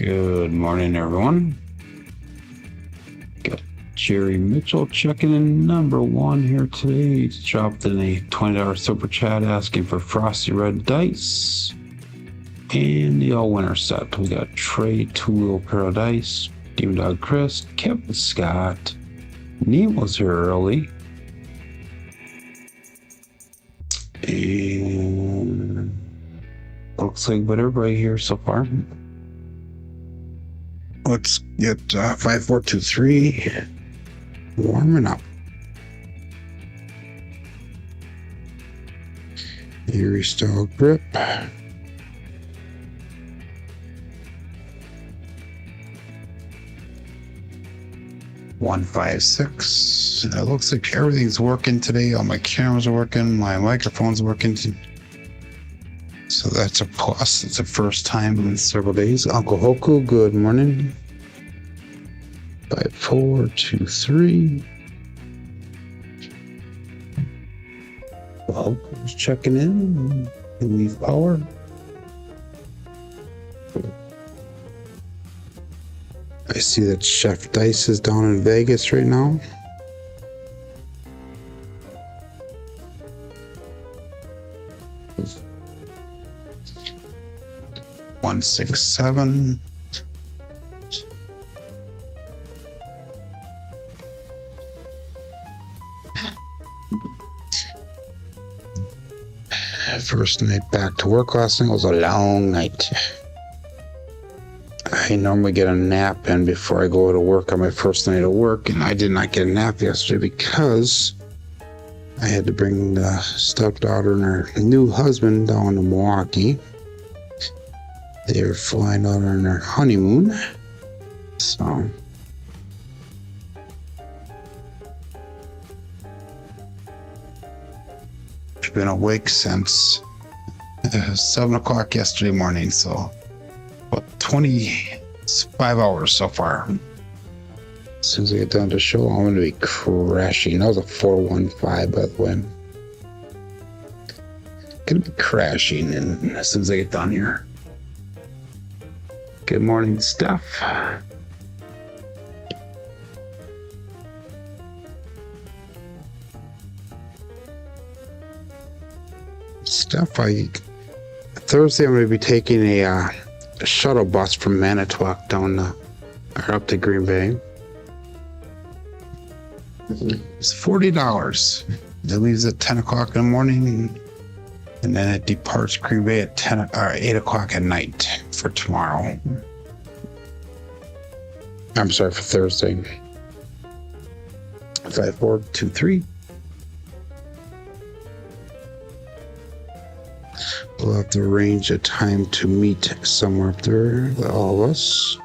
Good morning, everyone. Got Jerry Mitchell checking in number one here today. He's dropped in a $20 super chat asking for frosty red dice and the all winner set. We got Trey, two-wheel paradise, Demon Dog Chris, Kevin Scott, Nemo's here early, and looks like about everybody here so far. Let's get 5423 warming up. Erie style grip. $156. It looks like everything's working today. All my cameras are working. My microphone's working. So that's a plus. It's the first time in several days. Uncle Hoku, good morning. 5423. Hoku's checking in. Leave power. I see that Chef Dice is down in Vegas right now. $167. First night back to work last night was a long night. I normally get a nap in before I go to work on my first night of work, and I did not get a nap yesterday because I had to bring the stepdaughter and her new husband down to Milwaukee. They were flying out on their honeymoon. So I've been awake since 7 o'clock yesterday morning, so about 25 hours so far. As soon as I get done to the show, I'm going to be crashing. That was a 415, by the way. Going to be crashing as soon as I get done here. Good morning, Steph. Thursday I'm going to be taking a shuttle bus from Manitowoc down or up to Green Bay. It's $40. It leaves at 10 o'clock in the morning, and then it departs Green Bay at 8 o'clock at night for tomorrow. I'm sorry, for Thursday. 5423. We'll have to arrange a time to meet somewhere up there with all of us.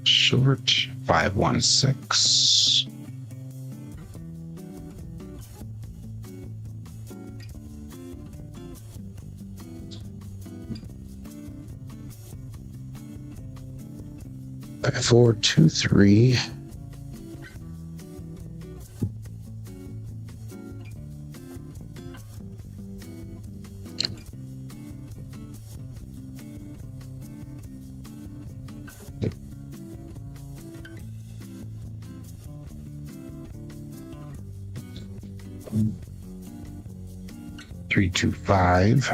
Short 516. 423. Three, 2, 5.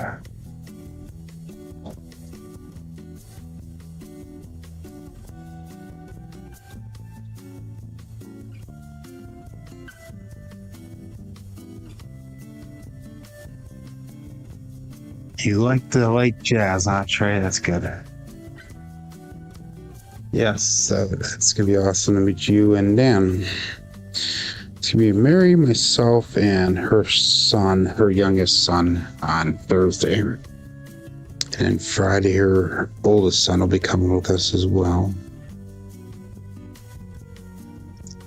You like the light jazz, huh, Trey? That's good. Yes, it's going to be awesome to meet you and Dan. It's going to be Mary, myself, and her son, her youngest son, on Thursday. And Friday, her oldest son will be coming with us as well.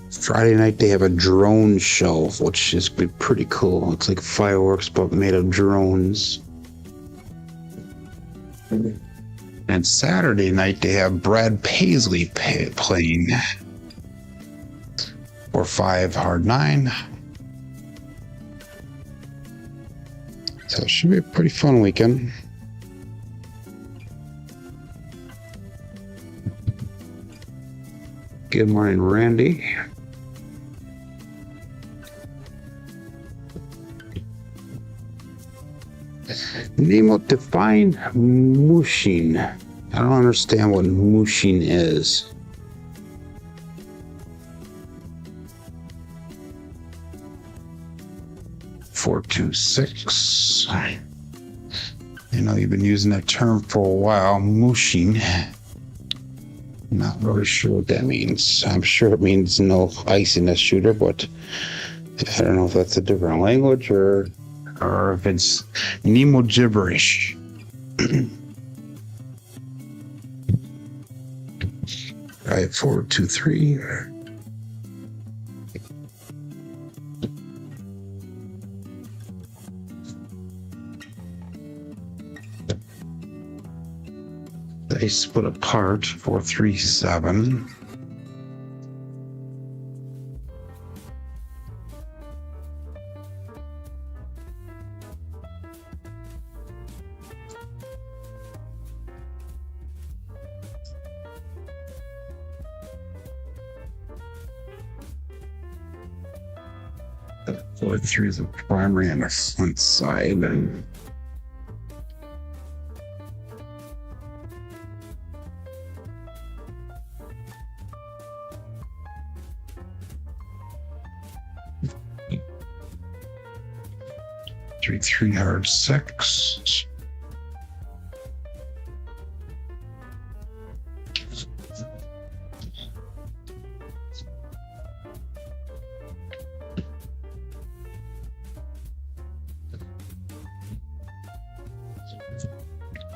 Friday night, they have a drone show, which is pretty cool. It's like fireworks, but made of drones. And Saturday night, they have Brad Paisley playing. or 5 hard 9. So it should be a pretty fun weekend. Good morning, Randy. Nemo, define mooshing. I don't understand what mooshing is. $426. You know, you've been using that term for a while, mooshing. Not really sure what that means. I'm sure it means no ice in this shooter, but I don't know if that's a different language or if it's Nemo gibberish. Right, 423. They split apart, 437. So 3 is a primary on the front side. And three hard 6.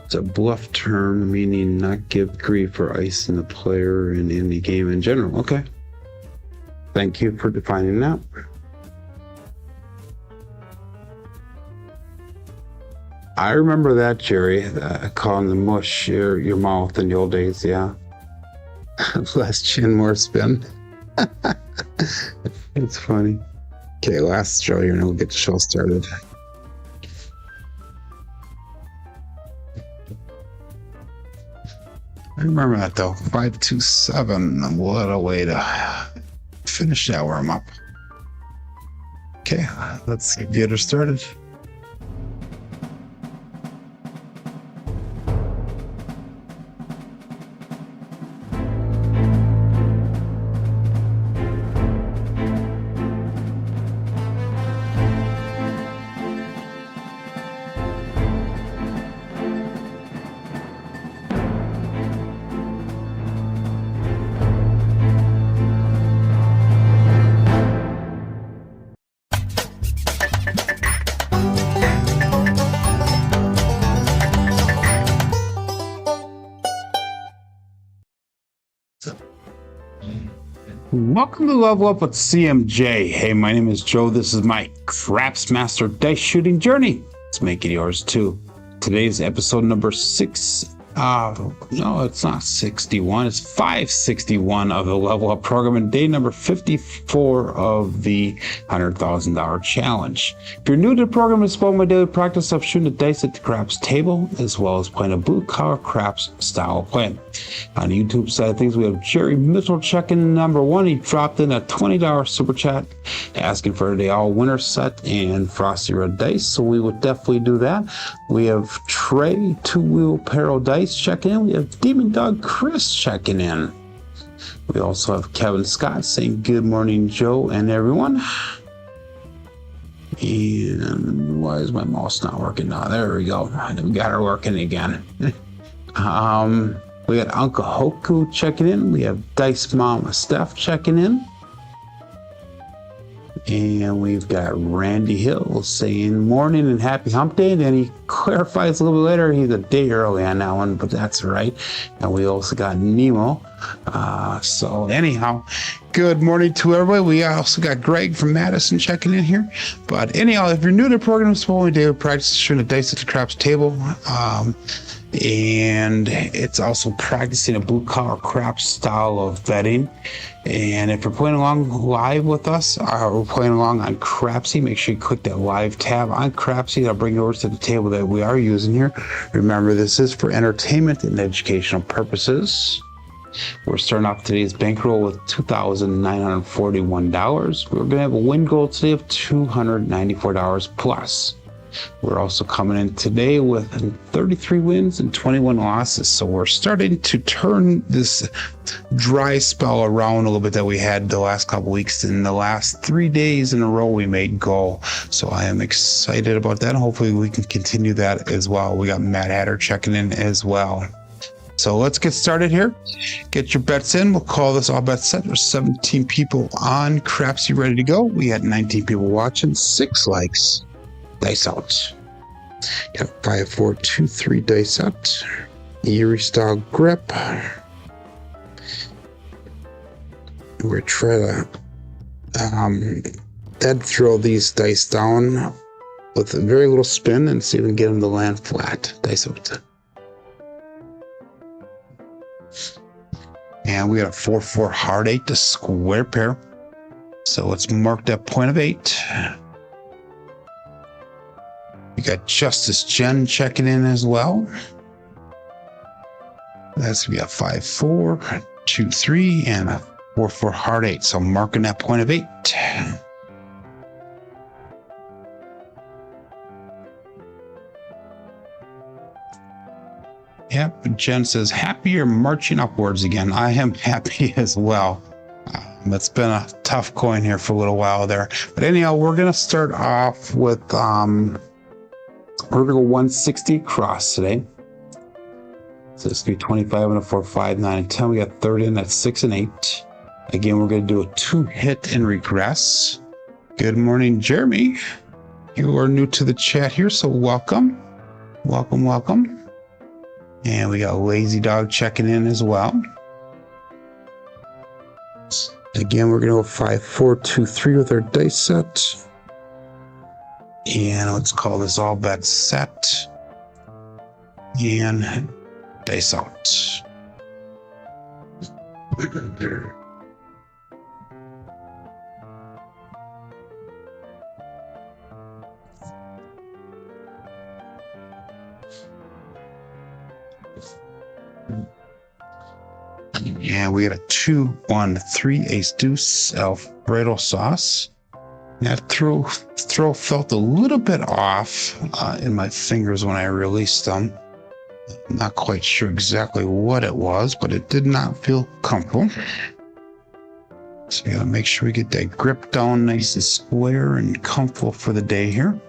It's a bluff term meaning not give grief or ice in the player in any game in general. Okay. Thank you for defining that. I remember that, Jerry, calling the mush your mouth in the old days, yeah. Less chin, more spin. It's funny. Okay, last show here and we'll get the show started. I remember that though, 527. What a way to finish that warm up. Okay, let's get her started. Welcome to Level Up with CMJ. Hey, my name is Joe. This is my Craps Master Dice Shooting Journey. Let's make it yours too. Today's episode number 6. No, it's not 61. It's 561 of the Level Up program and day number 54 of the $100,000 challenge. If you're new to the program, it's about my daily practice of shooting the dice at the craps table, as well as playing a blue collar craps style of play. On the YouTube side of things, we have Jerry Mitchell checking in number 1. He dropped in a $20 super chat asking for the all winner set and frosty red dice, so we would definitely do that. We have Trey 2-wheel Peril Dice checking in. We have Demon Dog Chris checking in. We also have Kevin Scott saying good morning, Joe and everyone. And why is my mouse not working now? There we go. We got her working again. We got Uncle Hoku checking in. We have Dice Mama Steph checking in. And we've got Randy Hill saying morning and happy hump day. And then he clarifies a little bit later. He's a day early on that one, but that's right. And we also got Nemo. So anyhow, good morning to everybody. We also got Greg from Madison checking in here. But anyhow, if you're new to the program, it's only day of practice shooting the dice at the craps table. And it's also practicing a blue collar craps style of betting. And if you're playing along live with us, or playing along on Crapsee, make sure you click that live tab on Crapsee. That'll bring you over to the table that we are using here. Remember, this is for entertainment and educational purposes. We're starting off today's bankroll with $2,941. We're going to have a win goal today of $294 plus. We're also coming in today with 33 wins and 21 losses. So we're starting to turn this dry spell around a little bit that we had the last couple weeks. In the last 3 days in a row, we made goal. So I am excited about that. Hopefully we can continue that as well. We got Matt Hatter checking in as well. So let's get started here. Get your bets in. We'll call this all bets set. There's 17 people on Crapsee ready to go. We had 19 people watching, 6 likes. Dice out. Got 5, 4, 2, 3 dice out. Erie style grip. We're trying to dead throw these dice down with a very little spin and see if we can get them to land flat. Dice out. And we got a 4-4 hard 8 to square pair. So let's mark that point of 8. We got Justice Jen checking in as well. That's we got 5, 4, 2, 3, and a 4-4 hard 8. So marking that point of 8. Yep, Jen says, happy you're marching upwards again. I am happy as well. It's been a tough coin here for a little while there. But anyhow, we're going to start off with, we're going to go 160 cross today. So it's going to be 25 and a 4, 5, 9, and 10. We got 30 in, that's 6 and 8. Again, we're going to do a 2-hit and regress. Good morning, Jeremy. You are new to the chat here, so welcome. Welcome, welcome. And we got Lazy Dog checking in as well. Again, we're going to go 5, 4, 2, 3 with our dice set. And let's call this all bets set. And dice out. And we got a 2, 1, 3 ace deuce Alfredo sauce. That throw felt a little bit off in my fingers when I released them. I'm not quite sure exactly what it was, but it did not feel comfortable. So we gotta make sure we get that grip down nice and square and comfortable for the day here.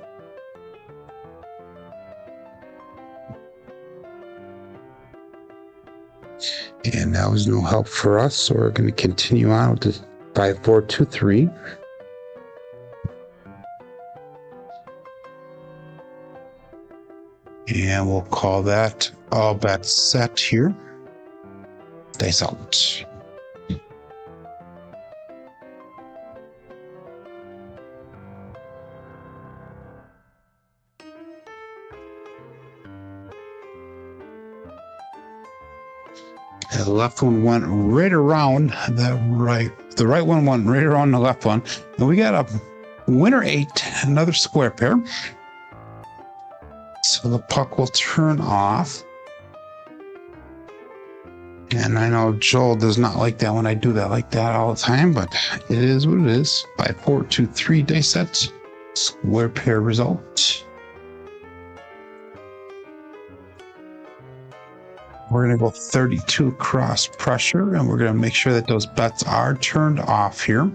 And that was no help for us, so we're going to continue on with the 5, 4, 2, 3. And we'll call that all bets set here. Dice out. The left one went right around the right. The right one went right around the left one. And we got a winner 8, another square pair. So the puck will turn off. And I know Joel does not like that when I do that like that all the time, but it is what it is. 5, 4, 2, 3 dice sets. Square pair result. We're going to go 32 cross pressure, and we're going to make sure that those bets are turned off here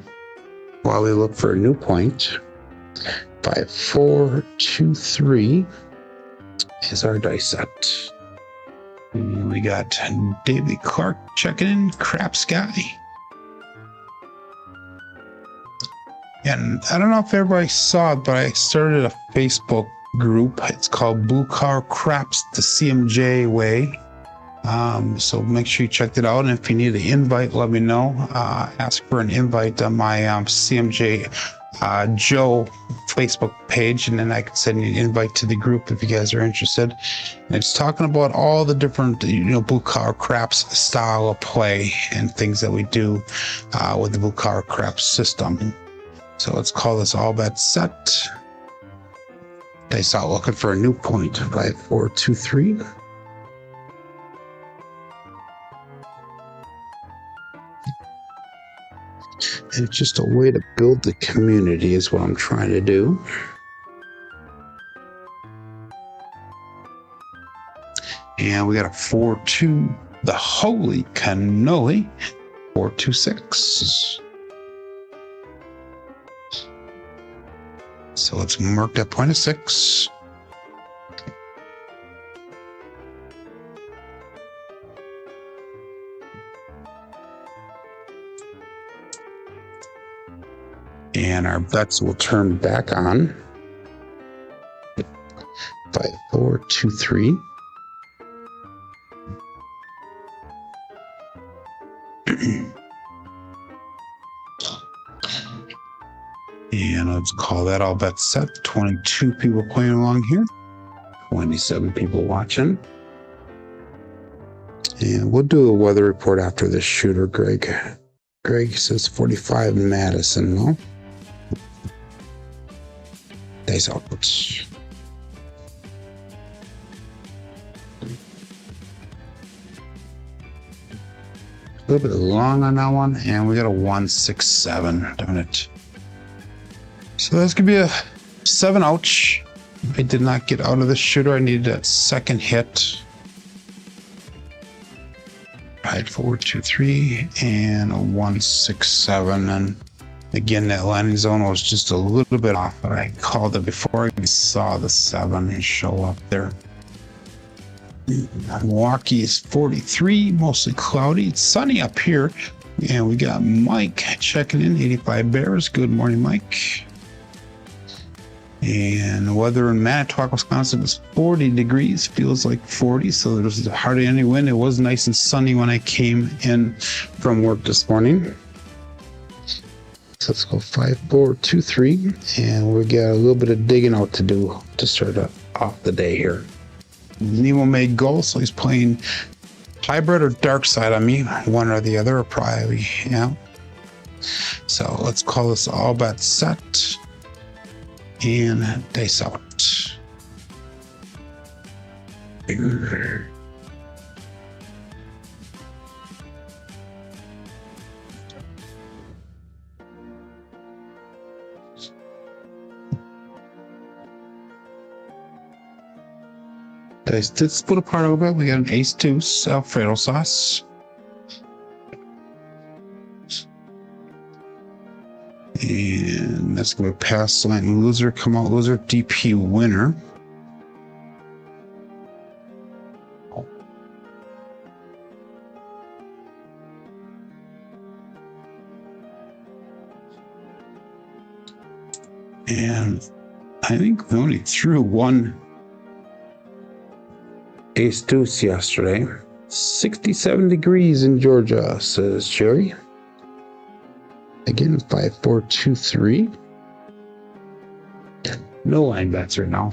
while we look for a new point. 5, 4, 2, 3 is our dice set. And we got David Clark checking in, Craps guy. And I don't know if everybody saw it, but I started a Facebook group. It's called Blue Car Craps the CMJ way. So make sure you check it out. And if you need an invite, let me know. Ask for an invite on my CMJ Joe Facebook page, and then I can send you an invite to the group if you guys are interested. And it's talking about all the different, blue collar craps style of play and things that we do with the blue collar craps system. So let's call this all bet set. Dice out looking for a new point. 5, 4, 2, 3. And it's just a way to build the community is what I'm trying to do. And we got a 4-2, the holy cannoli, 4-2-6. So let's mark that point of 6. And our bets will turn back on. 5, 4, 2, 3. And let's call that all bets set. 22 people playing along here. 27 people watching. And we'll do a weather report after this shooter, Greg. Greg says 45 Madison, no? Dice outputs. A little bit long on that one, and we got a 1-6-7. Darn it. So that's gonna be a 7 ouch. I did not get out of the shooter. I needed that second hit. 5, 4, 2, 3, and a 1-6-7. And again, that landing zone was just a little bit off, but I called it before I even saw the 7 show up there. Milwaukee is 43, mostly cloudy. It's sunny up here. And we got Mike checking in, 85 Bears. Good morning, Mike. And the weather in Manitowoc, Wisconsin is 40 degrees, feels like 40, so there's hardly any wind. It was nice and sunny when I came in from work this morning. So let's go 5, 4, 2, 3, and we got a little bit of digging out to do to start off the day here. Nemo made goal, so he's playing hybrid or dark side on me, one or the other, or probably, yeah. So let's call this all bet set. And dice out. Dice did split apart a little bit. We got an ace-deuce Alfredo sauce. And that's going to pass slant loser, come out loser, DP winner. And I think we only threw one ace deuce yesterday. 67 degrees in Georgia, says Jerry. Again, 5, 4, 2, 3. No line bets right now.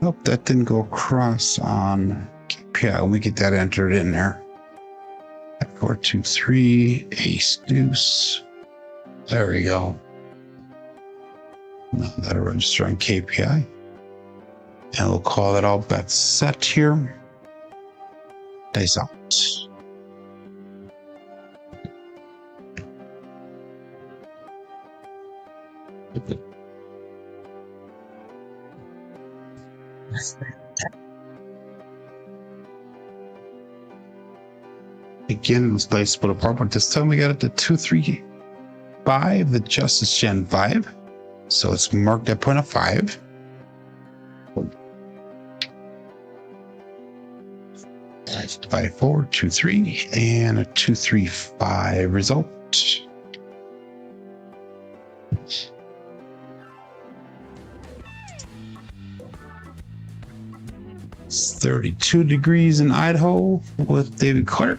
Nope, that didn't go across on KPI. Let me get that entered in there. 5, 4, 2, 3, ace deuce. There we go. Now that'll register on KPI. And we'll call that all bets set here. Dice out. Again, this dice split apart, but this time we got it to 2, 3, 5, the Justice Gen 5. So it's marked at point of 5. That's 5, 4, 2, 3, and a 2, 3, 5 result. 32 degrees in Idaho with David Clark.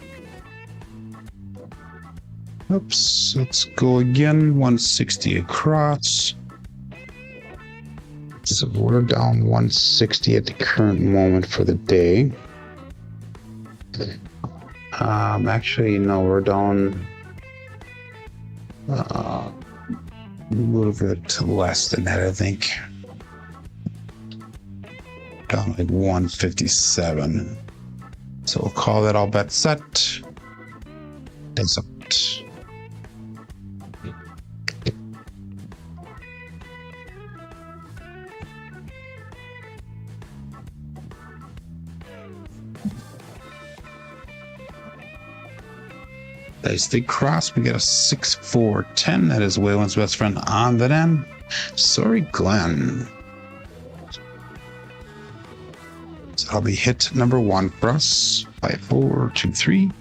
Oops, let's go again. 160 across. So we're down 160 at the current moment for the day. Actually, no, we're down a little bit less than that, I think. Down like 157. So we'll call that all bet set. That's up. Dice the cross. We got a 6-4-10. That is Waylon's best friend on that end. Sorry, Glenn. So I'll be hit number 1 for us. 5-4-2-3.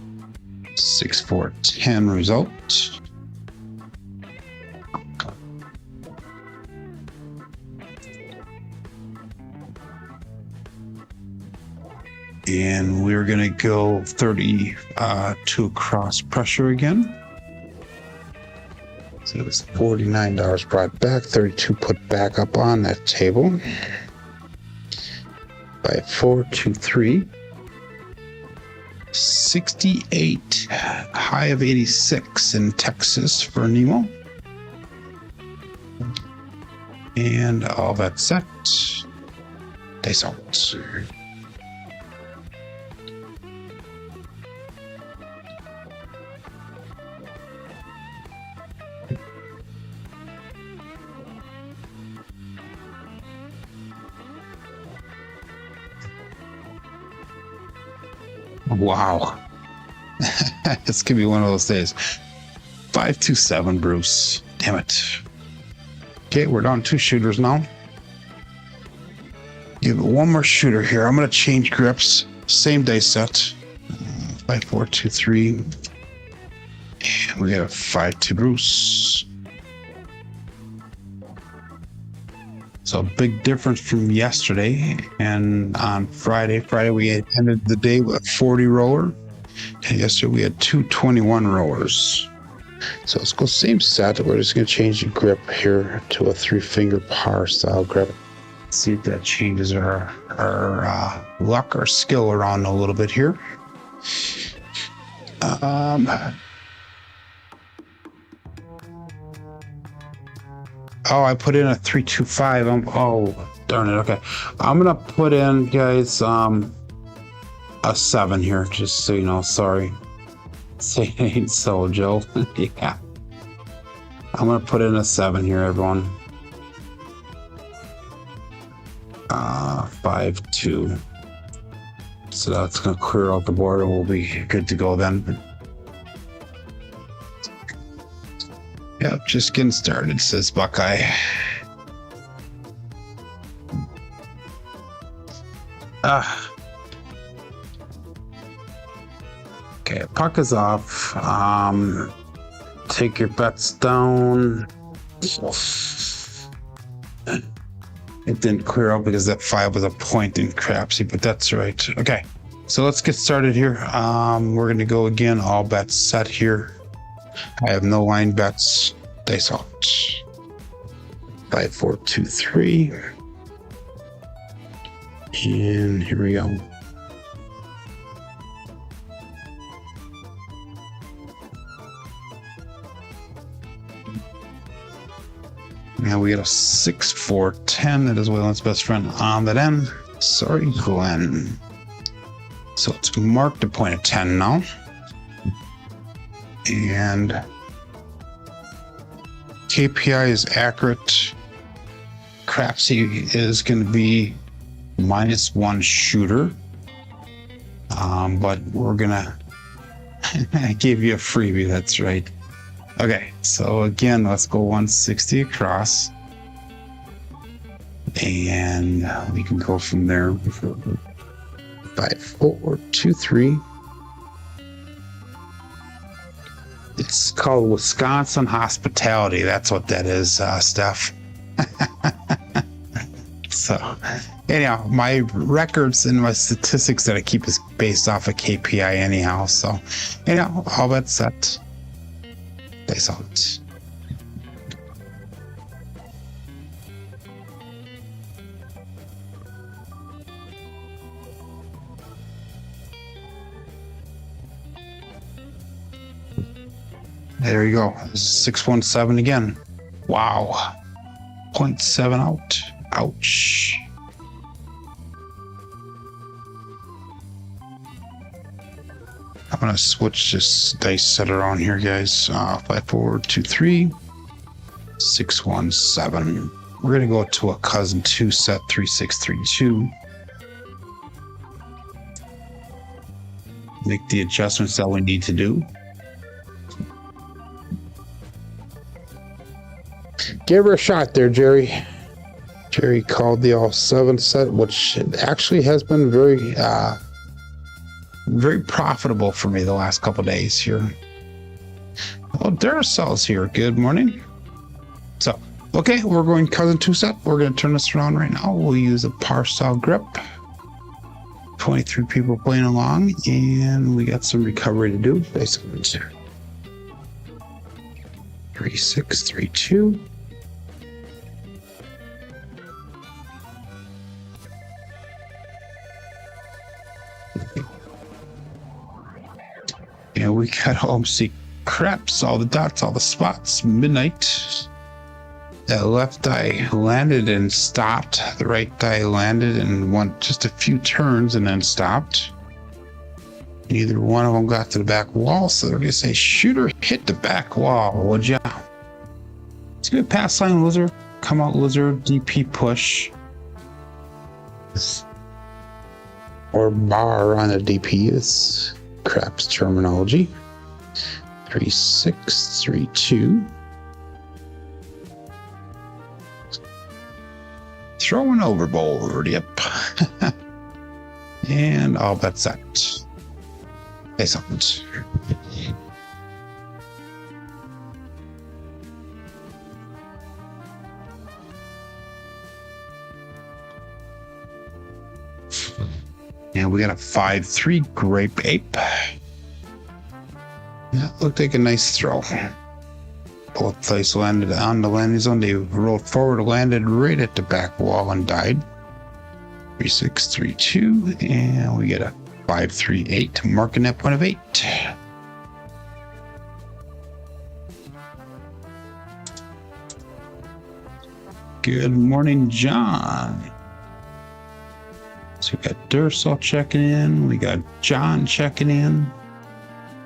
6-4-10 result. And we're going to go 32 cross pressure again. So it was $49 brought back, 32 put back up on that table. 5-4-2-3. 68, high of 86 in Texas for Nemo. And all that set. Dice out. Wow. This could be one of those days. 5-2-7, Bruce. Damn it. Okay, we're down 2 shooters now. Give it one more shooter here. I'm going to change grips. Same dice set. 5-4-2-3. And we got a 5-2 Bruce. So big difference from yesterday and on Friday. Friday we ended the day with a 40 roller. And yesterday we had 2 21 rollers. So let's go same set. We're just going to change the grip here to a 3-finger par style grip. See if that changes our luck or skill around a little bit here. Oh, I put in a 3-2-5. Oh, darn it. Okay. I'm going to put in, guys, a 7 here, just so you know. Sorry. Say it ain't so, Joe. Yeah. I'm going to put in a 7 here, everyone. 5-2. So that's going to clear out the board and we'll be good to go then. Yep, just getting started, says Buckeye. Okay, puck is off. Take your bets down. It didn't clear out because that 5 was a point in Crapsee, but that's right. Okay, so let's get started here. We're going to go again, all bets set here. I have no line bets. Dice out. 5-4-2-3. And here we go. Now we got a 6-4-10. That is Waylon's best friend on that end. Sorry, Glenn. So it's marked a point of 10 now. And KPI is accurate. Crapsee is going to be -1 shooter. But we're going to give you a freebie. That's right. Okay, so again, let's go 160 across. And we can go from there. 5-4-2-3. It's called Wisconsin hospitality. That's what that is, Steph. So anyhow, my records and my statistics that I keep is based off of KPI anyhow. So anyhow, all that's set. Dice out. There you go. 617 again. Wow. 0.7 out. Ouch. I'm gonna switch this dice setter on here, guys. 5, 4, 2, 3, 6, 1, 7. We're gonna go to a cousin 2 set 3, 6, 3, 2. Make the adjustments that we need to do. Give her a shot there, Jerry. Jerry called the all 7 set, which actually has been very profitable for me the last couple of days here. Oh, Duracel's here. Good morning. So, okay, we're going cousin 2 set. We're going to turn this around right now. We'll use a par style grip. 23 people playing along, and we got some recovery to do. Basically, 3, 6, 3, 2. And we got home see craps, all the dots, all the spots, midnight. That left die landed and stopped. The right die landed and went just a few turns and then stopped. Neither one of them got to the back wall, so they're going to say, shooter, hit the back wall, would ya? It's going to pass line lizard, come out lizard, DP push. Or bar on the DP is craps terminology. 3, 6, 3, 2. Throwing overboard, yep. And all that's set. Excellent. And we got a 5-3 grape ape. That looked like a nice throw. Both places landed on the landing zone. They rolled forward, landed right at the back wall and died. 3, 6, 3, 2. And we get a 5, 3, 8. Marking that point of 8. Good morning, John. So we got Duracell checking in. We got John checking in.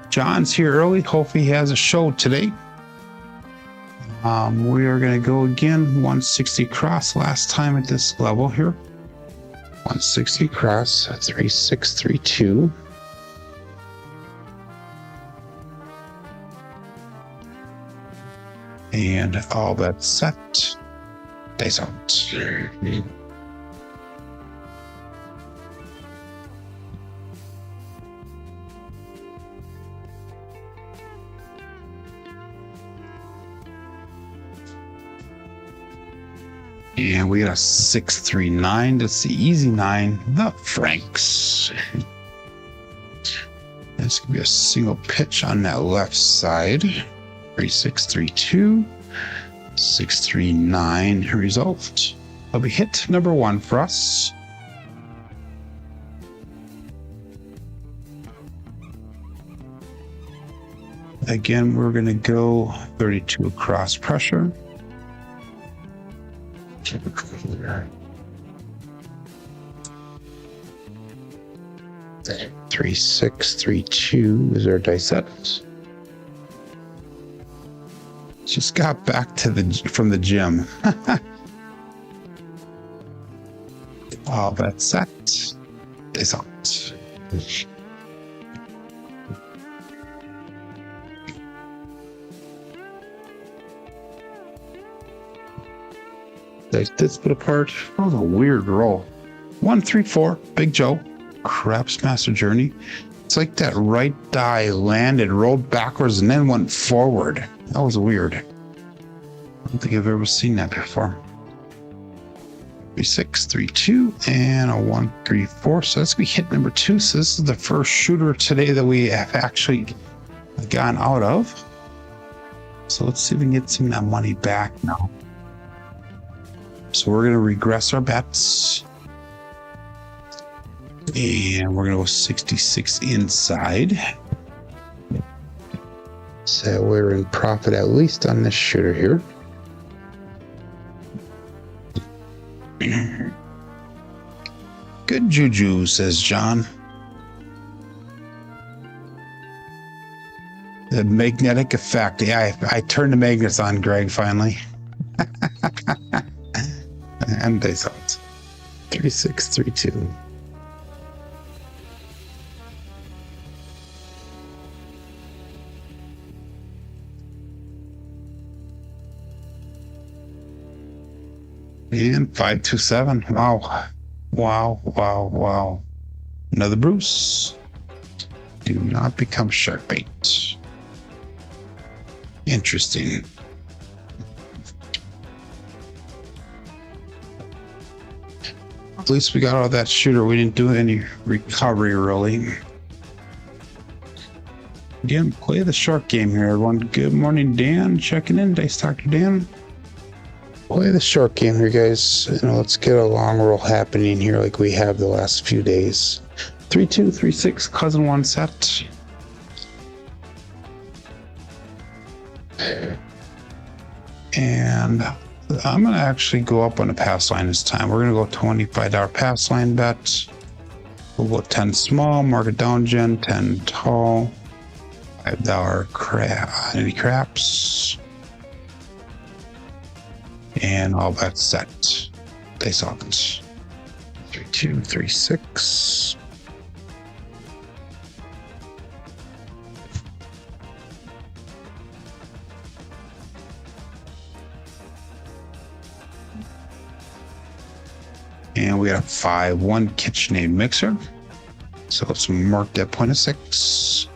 John's here early. Hopefully he has a show today. We are going to go again. 160 cross last time at this level here. 160 cross. 3, 6, 3, 2. And all that's set. Dice out. And we got a 639. That's the easy 9. The Franks. That's gonna be a single pitch on that left side. 3, 6, 3, 2. 6, 3, 9. Result. That'll be hit number 1 for us. Again, we're gonna go 32 across pressure. 3, 6, 3, 2 is our dice set. Just got back to from the gym. All that's set. Dice out. Dice did split apart. That was a weird roll. 1, 3, 4. Big Joe. Craps Master Journey. It's like that right die landed, rolled backwards, and then went forward. That was weird. I don't think I've ever seen that before. 3, 6, 3, 2, and a 1, 3, 4. So that's gonna be hit number 2. So this is the first shooter today that we have actually gone out of. So let's see if we can get some of that money back now. So we're gonna regress our bets. And we're gonna go 66 inside. So we're in profit at least on this shooter here. Good juju, says John. The magnetic effect. Yeah, I turned the magnets on, Greg, finally. And they thought 3632. And 527. Wow. Wow, wow, wow. Another Bruce. Do not become shark bait. Interesting. At least we got all that shooter. We didn't do any recovery, really. Again, play the shark game here, everyone. Good morning, Dan. Checking in. Dice Dr. Dan. Play the short game here, guys. Let's get a long roll happening here like we have the last few days. 3, 2, 3, 6, cousin one set. And I'm going to actually go up on the pass line this time. We're going to go $25 pass line bet. We'll go 10 small, mark it down, Jen, 10 tall, $5 any craps. And all bets set. Dice opens. 3, 2, 3, 6. And we got a 5-1 KitchenAid mixer. So let's mark that point of 6.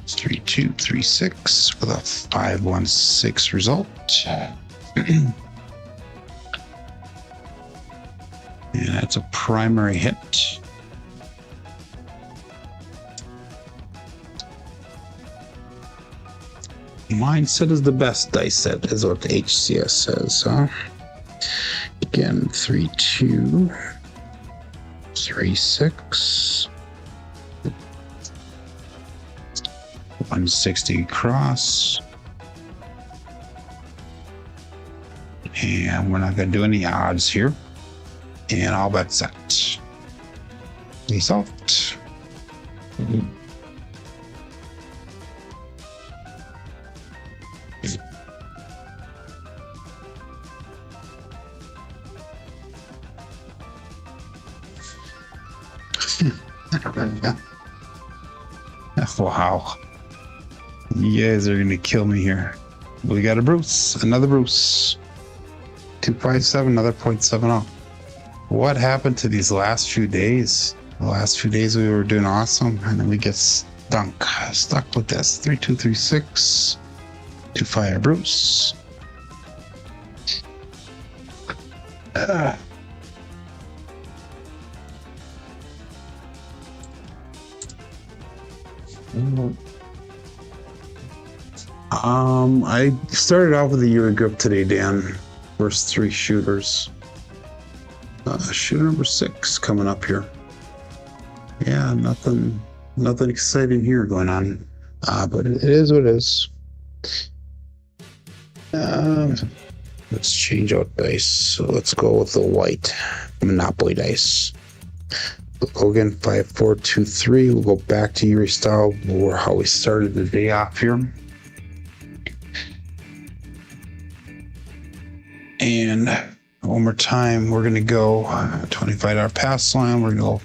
3, 2, 3, 6 with a 5, 1, 6 result. And that's a primary hit. Mindset is the best dice set, is what the HCS says. Again, 3, 2, 3, 6. 160 cross. And we're not going to do any odds here. And all bets set. Result. Wow. You guys are gonna kill me here. We got a Bruce, another Bruce. 257, another 0.70. What happened to these last few days? The last few days we were doing awesome, and then we get stuck with this. 3, 2, 3, 6. 2 fire Bruce. I started off with a Euro grip today, Dan. First 3 shooters. Shooter number 6 coming up here. Yeah, nothing exciting here going on. But it is what it is. Let's change out dice. So let's go with the white Monopoly dice. Logan 5, 4, 2, 3. We'll go back to Euro style or how we started the day off here. And one more time, we're going to go $25 pass line. We're going to go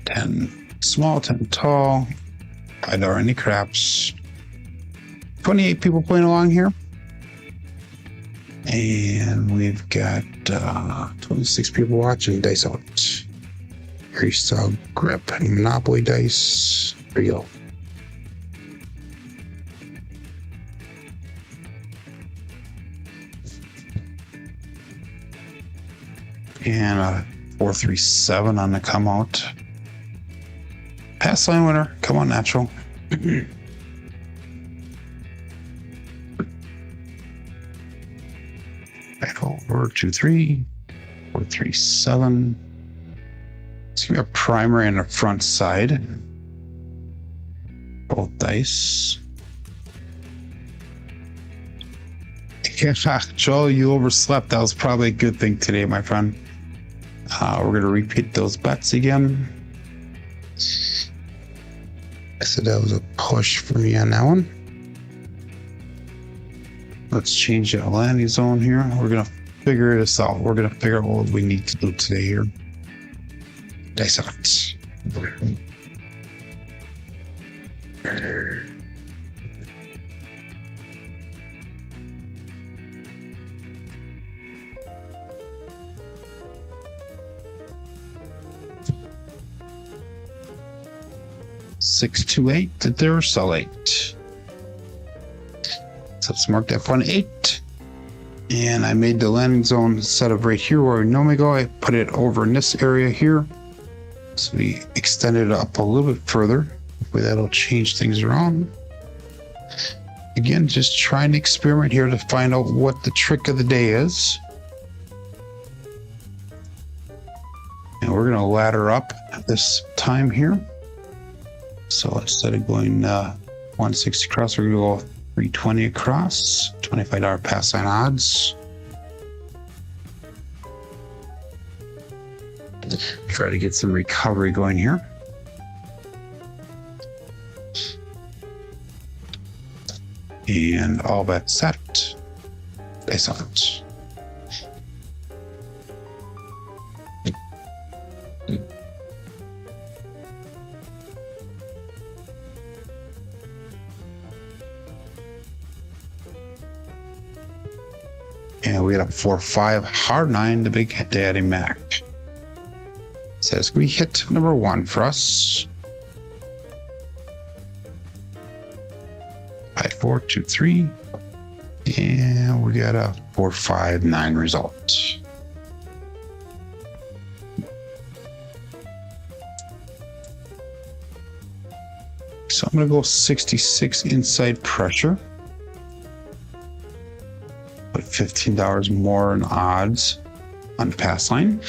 10 small, 10 tall, $5 any craps. 28 people playing along here. And we've got 26 people watching. Dice out. Freestyle grip and Monopoly dice. There you go. And a 4-3-7 on the come out. Pass line winner. Come on, natural. 4-2-3. 4-3-7. It's gonna be a primary on the front side. Both dice. Yeah, Joel, you overslept. That was probably a good thing today, my friend. We're gonna repeat those bets again. I said that was a push for me on that one. Let's change the landing zone here. We're gonna figure this out. We're gonna figure out what we need to do today here. Dice out. 6-2-8 to their sell 8. So let's mark that one 8. And I made the landing zone instead of right here where we normally go. I put it over in this area here. So we extended it up a little bit further. Hopefully that'll change things around. Again, just trying to experiment here to find out what the trick of the day is. And we're going to ladder up this time here. So instead of going 160 across, we're going to go 320 across. $25 pass line odds. Try to get some recovery going here. And all bets set. Dice out. And we got a 4-5 hard 9, the big daddy Mac. Says we hit number 1 for us. 5-4-2-3. And we got a 4-5-9 result. So I'm going to go 66 inside pressure. Put $15 more in odds on the pass line.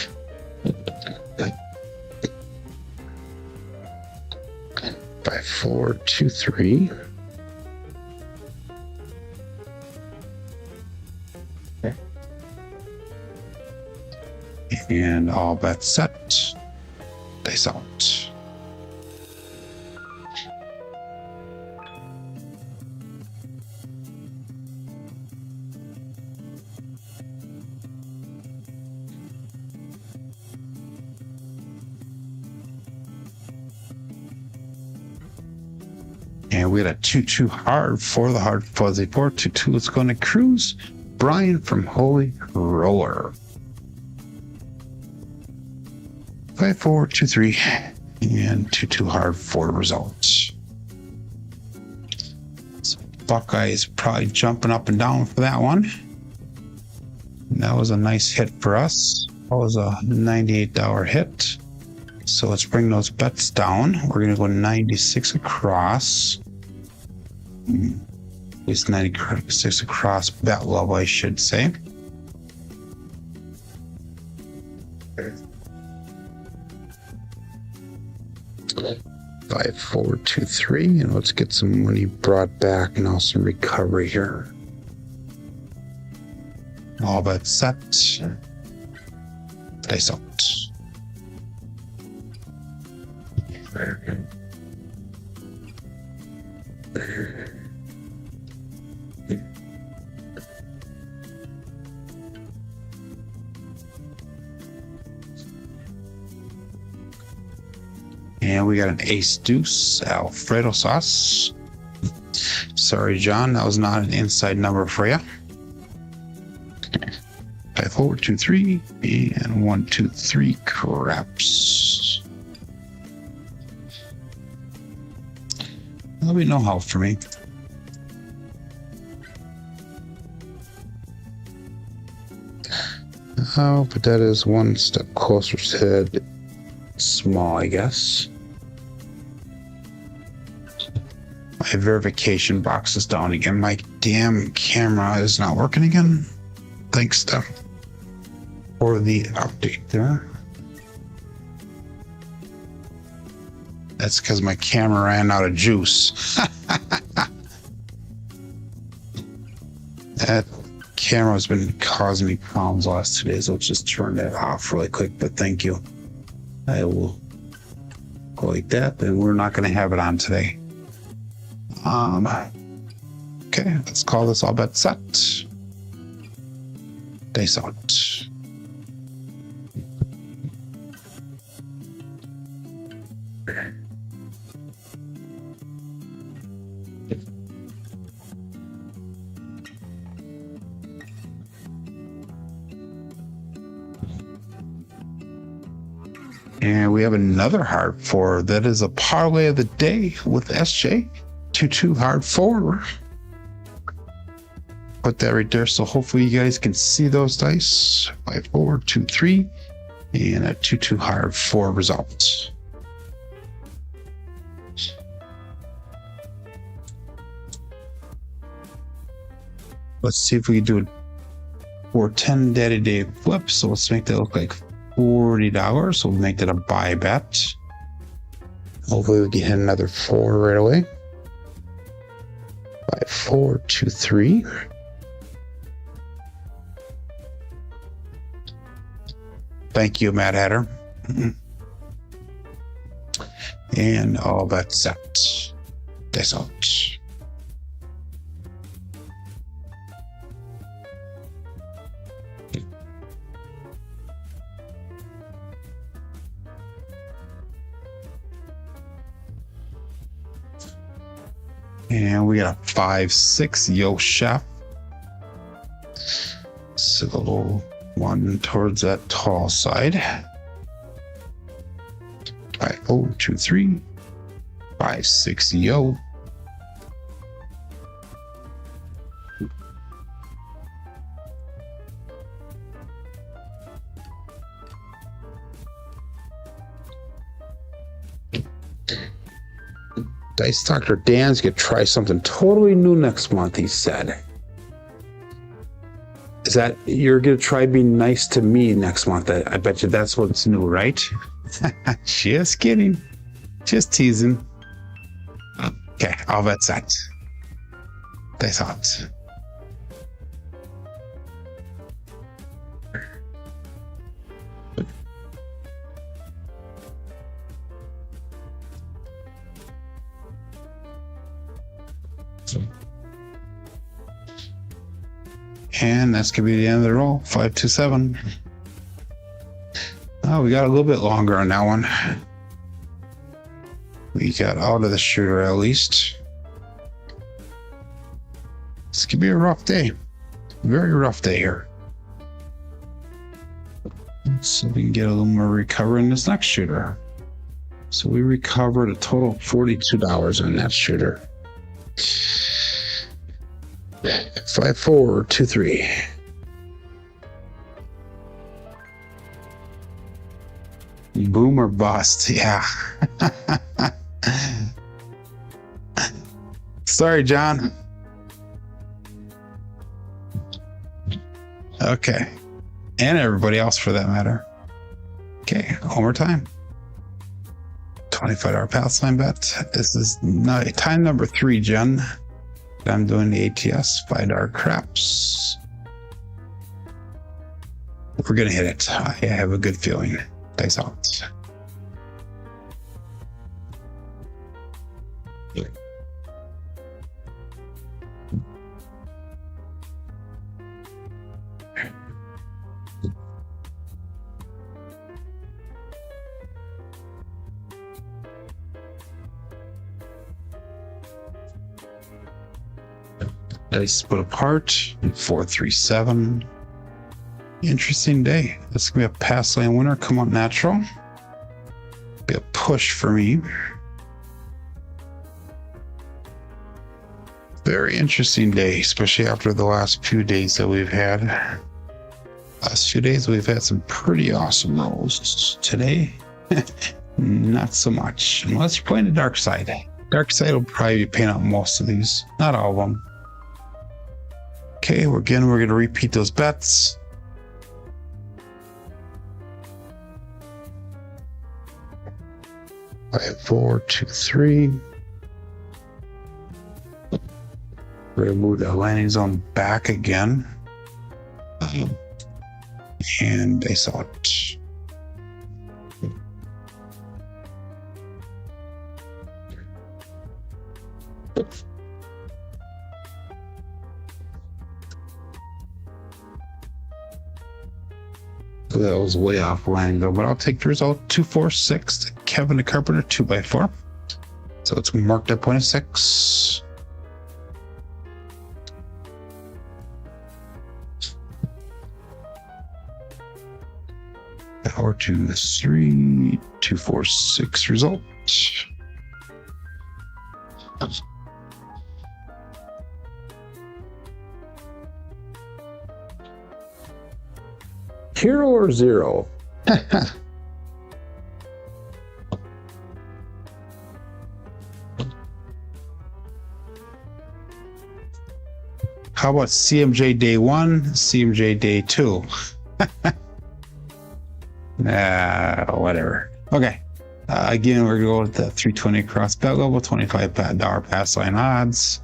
5-4-2-3. And all bets set. Dice out. And we had a 2-2 hard for the hard fuzzy 4-2-2. Let's go on a cruise. Brian from Holy Roller. 5-4-2-3 and 2-2 hard for results. So Buckeye's probably jumping up and down for that one. And that was a nice hit for us. That was a $98 hit. So let's bring those bets down. We're going to go 96 across. At least 96 across bet level, I should say. 5-4-2-3, and let's get some money brought back and also some recovery here. All but set. Dice out. And we got an ace deuce Alfredo sauce. Sorry, John, that was not an inside number for you. 5-4-2-3 and 1-2-3 craps. There'll be no help for me. Oh, but that is one step closer to small, I guess. My verification box is down again. My damn camera is not working again. Thanks, Steph, for the update there. That's because my camera ran out of juice. That camera's been causing me problems the last 2 days. I'll just turn that off really quick, but thank you. I will go like that, and we're not going to have it on today. Okay, let's call this all bet set. Dice out. And we have another hard four. That is a parlay of the day with SJ. 2-2 hard four. Put that right there. So hopefully you guys can see those dice. 5-4, 2-3, and a 2-2 hard four result. Let's see if we can do it for 10 daddy day flip. So let's make that look like $40. So we'll make that a buy bet. Hopefully we can hit another 4 right away. 5-4, 2-3. Thank you, Mad Hatter. And all that set. That's out. And we got a 5-6 Yo Chef. So the little one towards that tall side. 5-4, 2-3. 5-6 Yo. Dice Dr. Dan's gonna try something totally new next month, he said. Is that you're gonna try being nice to me next month? I bet you that's what's new, right? Just kidding. Just teasing. Okay, all that's set. Dice out. And that's gonna be the end of the roll. 5-2-7. Oh, we got a little bit longer on that one. We got out of the shooter at least. This could be a rough day. Very rough day here. So we can get a little more recovery in this next shooter. So we recovered a total of $42 on that shooter. 5-4, 2-3. Boom or bust, yeah. Sorry, John. Okay. And everybody else for that matter. Okay, one more time. $25 pass line bet. This is time number 3, Jen. I'm doing the ATS $5 craps. We're gonna hit it. I have a good feeling. Dice out. Dice split apart. 4-3-7. Interesting day. This is gonna be a pass lane winner. Come on, natural. Be a push for me. Very interesting day, especially after the last few days that we've had. Last few days we've had some pretty awesome rolls. Today, not so much. Unless you're playing the dark side. Dark side will probably be paying out most of these. Not all of them. Okay, we're going to repeat those bets. Five, 4, 2, 3. We're going to move the landing zone back again. And they saw it. So that was way off landing though, but I'll take the result. 2, 4, 6. Kevin the Carpenter 2x4. So it's marked at point of 6. Power 2, 3, 2, 4, 6 result. Hero or zero? How about CMJ day 1, CMJ day 2? Whatever. Okay. Again, we're going to go with the 320 across bet level, $25 pass line odds.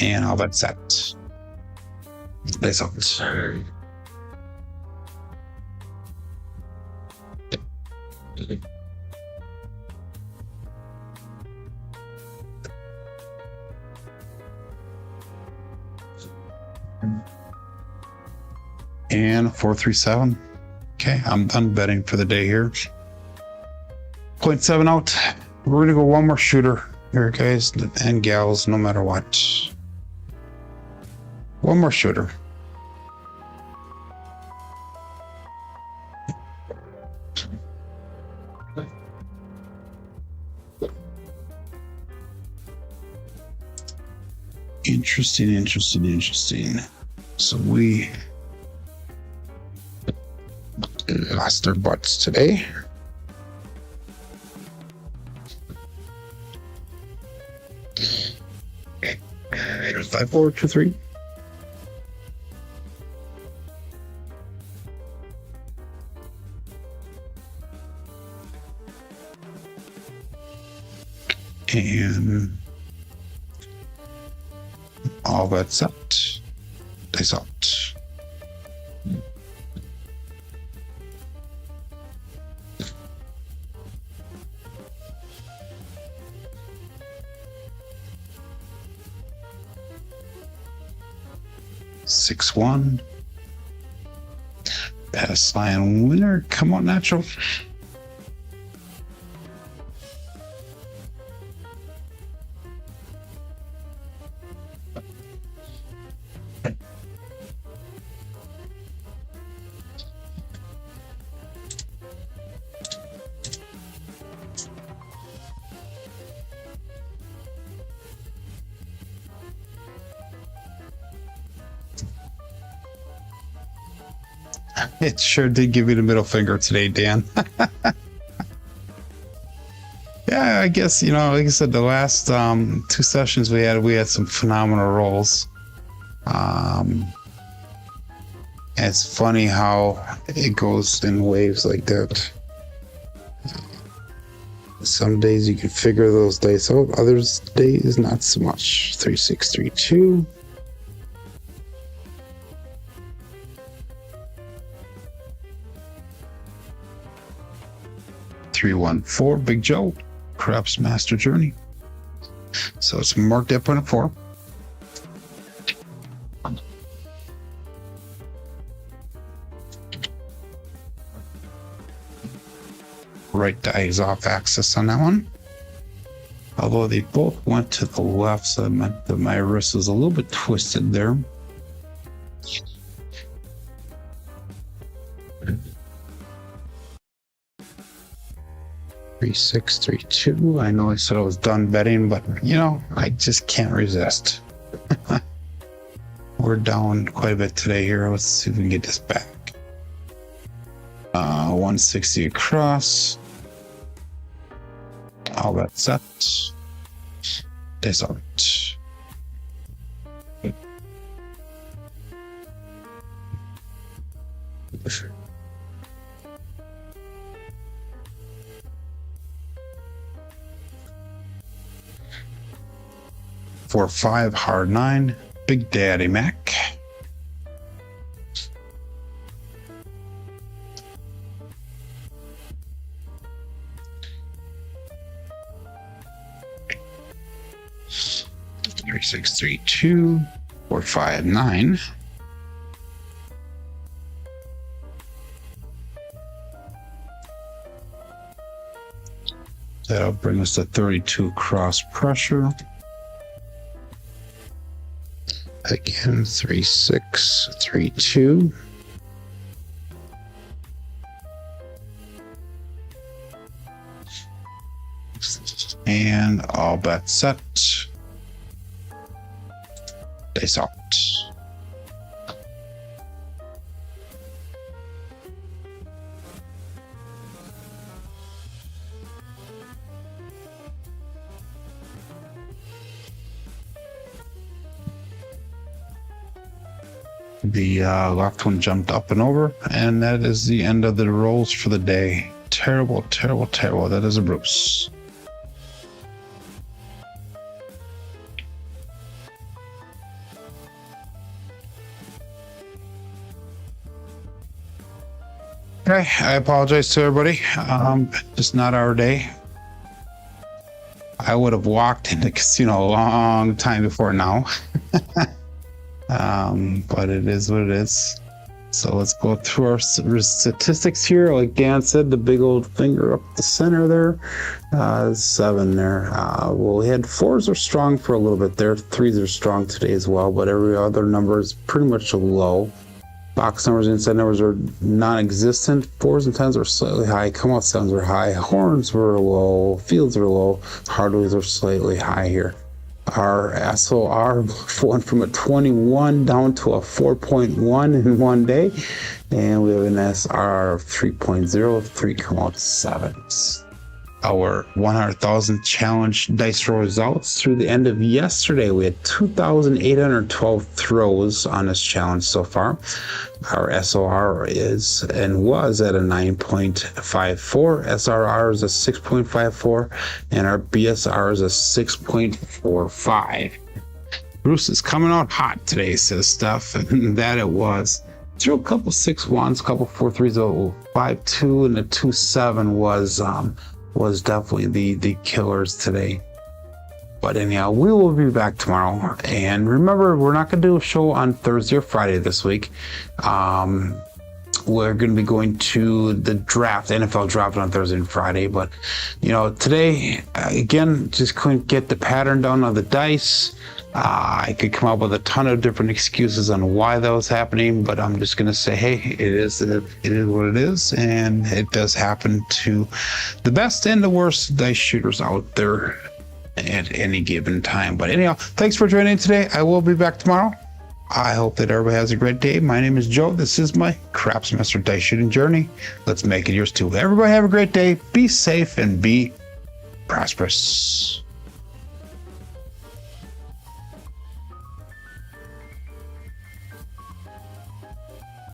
And all bet set. That's all. And 437. Okay, I'm done betting for the day here. 0.7 out. We're gonna go one more shooter here, guys and gals, no matter what. One more shooter. Interesting. So we lost our butts today. Okay. 5, 4, 2, 3. And all that's out. That's out. Six, 1. Pass line winner. Come on, natural. It sure did give me the middle finger today, Dan. Yeah, I guess, like I said, the last 2 sessions we had some phenomenal rolls. It's funny how it goes in waves like that. Some days you can figure those dice out, others days not so much. 3, 6, 3, 2. Three, 1, 4, Big Joe, Craps Master Journey. So it's marked at point of 4. Right die is off axis on that one. Although they both went to the left, so that meant that my wrist was a little bit twisted there. 3, 6, 3, 2. I know I said I was done betting, but I just can't resist. we're down quite a bit today here. Let's see if we can get this back. 160 across. All that set. This out. For 5 hard 9, Big Daddy Mac. Three, 6, 3, 2, 4, 5, 9. That'll bring us to 32 cross pressure. Again, 3, 6, 3, 2. And all bets set. Dice out. The left one jumped up and over, and that is the end of the rolls for the day. Terrible, terrible, terrible. That is a Bruce. Okay, I apologize to everybody. Just not our day. I would have walked into the casino a long time before now. But it is what it is. So let's go through our statistics here. Like Dan said, the big old finger up the center there. 7 there. Well, we had 4s are strong for a little bit there. 3s are strong today as well, but every other number is pretty much low. Box numbers and inside numbers are non-existent. 4s and 10s are slightly high. Come out 7s are high. Horns were low. Fields are low. Hardways are slightly high here. Our SOR went from a 21 down to a 4.1 in one day. And we have an SR of 3.0. 3 come out 7s. Our 100,000 challenge dice roll results through the end of yesterday. We had 2,812 throws on this challenge so far. Our SOR is and was at a 9.54. SRR is a 6.54, and our BSR is a 6.45. Bruce is coming out hot today, says Steph, and that it was. Threw a couple 6-1s, a couple 4-3s, a 5-2, and a 2-7 was definitely the killers today. But anyhow, we will be back tomorrow. And remember, we're not going to do a show on Thursday or Friday this week. We're going to be going to the draft, NFL draft on Thursday and Friday. But, today, again, just couldn't get the pattern down on the dice. I could come up with a ton of different excuses on why that was happening, but I'm just going to say, hey, it is what it is, and it does happen to the best and the worst dice shooters out there at any given time. But anyhow, thanks for joining today. I will be back tomorrow. I hope that everybody has a great day. My name is Joe. This is my Craps Master Dice Shooting Journey. Let's make it yours too. Everybody have a great day. Be safe and be prosperous.